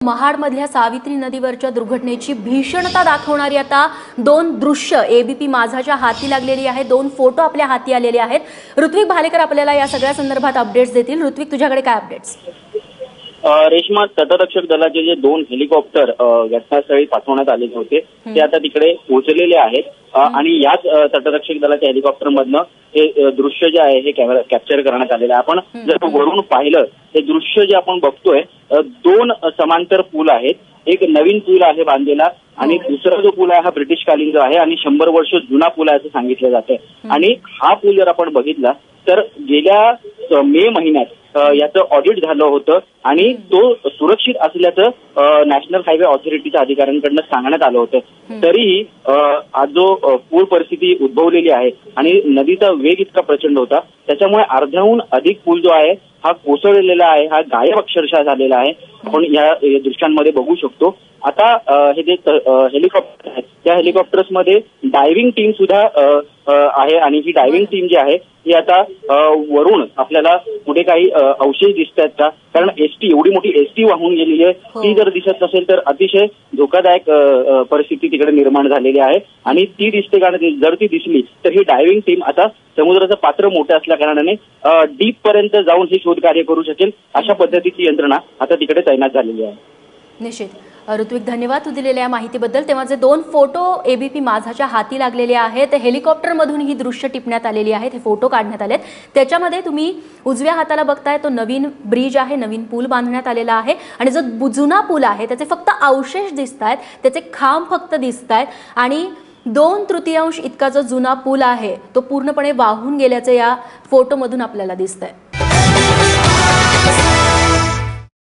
महाडमधल्या सावित्री नदीवरच्या दुर्घटनेची भीषणता दाखवणारी आता दोन दृश्य एबीपी माझाच्या हाती लागलेली आहे। दोन फोटो आपल्या हाती आलेले आहेत। ऋत्विक भालेकर आपल्याला या सगळ्या संदर्भात अपडेट्स देतील। ऋत्विक, तुझ्याकडे काय अपडेट्स? रेश्मा, तटरक्षक दलाचे जे दोन हेलिकॉप्टर घटनास्थळी पाठवण्यात आलेले होते ते आता तिकडे पोहोचलेले आहेत आणि याच तटरक्षक दलाच्या हेलिकॉप्टर मधनं हे दृश्य जे आहे हे कॅप्चर करण्यात आलेलं आहे। आपण जर वरून पाहिलं हे दृश्य जे आपण बघतोय, दोन समांतर पूल आहेत। एक नवीन पूल आहे बांधलेला आणि दुसरा जो पूल आहे हा ब्रिटिशकालीन जो आहे आणि 100 वर्ष जुना पूल आहे असं सांगितलं जातंय। आणि हा पूल जर आपण बघितला तर गेल्या मे महिन्यात याचं ऑडिट झालं होतं आणि तो सुरक्षित असल्याचं नॅशनल हायवे ऑथॉरिटीच्या अधिकाऱ्यांकडनं सांगण्यात आलं होतं। तरीही आज जो पूर परिस्थिती उद्भवलेली आहे आणि नदीचा वेग इतका प्रचंड होता त्याच्यामुळे अर्ध्याहून अधिक पूल जो आहे हा कोसळलेला आहे, हा गायब अक्षरशः झालेला आहे। आपण या दृश्यांमध्ये बघू शकतो। आता हे जे हेलिकॉप्टर आहेत त्या हेलिकॉप्टर्समध्ये डायव्हिंग टीम सुद्धा आहे आणि ही डायव्हिंग टीम जी आहे ही आता वरून आपल्याला कुठे काही अवशेष दिसत आहेत का, कारण एसटी एवढी मोठी एसटी वाहून गेलेली आहे ती जर दिसत नसेल तर अतिशय धोकादायक परिस्थिती तिकडे निर्माण झालेली आहे आणि ती दिसते का जर ती दिसली तर ही डायव्हिंग टीम आता समुद्राचं पात्र मोठं असल्या कारणाने डीप पर्यंत जाऊन ही शोधकार्य करू शकेल अशा पद्धतीची यंत्रणा आता तिकडे तैनात झालेली आहे। निश्चित ऋत्विक, धन्यवाद तू दिलेल्या माहितीबद्दल। तेव्हा जे दोन फोटो एबीपी माझाच्या हाती लागलेले आहेत, हेलिकॉप्टर मधून ही दृश्य टिपण्यात आलेली आहेत, हे फोटो काढण्यात आलेत। त्याच्यामध्ये तुम्ही उजव्या हाताला बघताय तो नवीन ब्रिज आहे, नवीन पूल बांधण्यात आलेला आहे आणि जो जुना पूल आहे त्याचे फक्त अवशेष दिसतायत, त्याचे खांब फक्त दिसतायत आणि 2/3 इतका जो जुना पूल आहे तो पूर्णपणे वाहून गेल्याचं या फोटोमधून आपल्याला दिसतंय।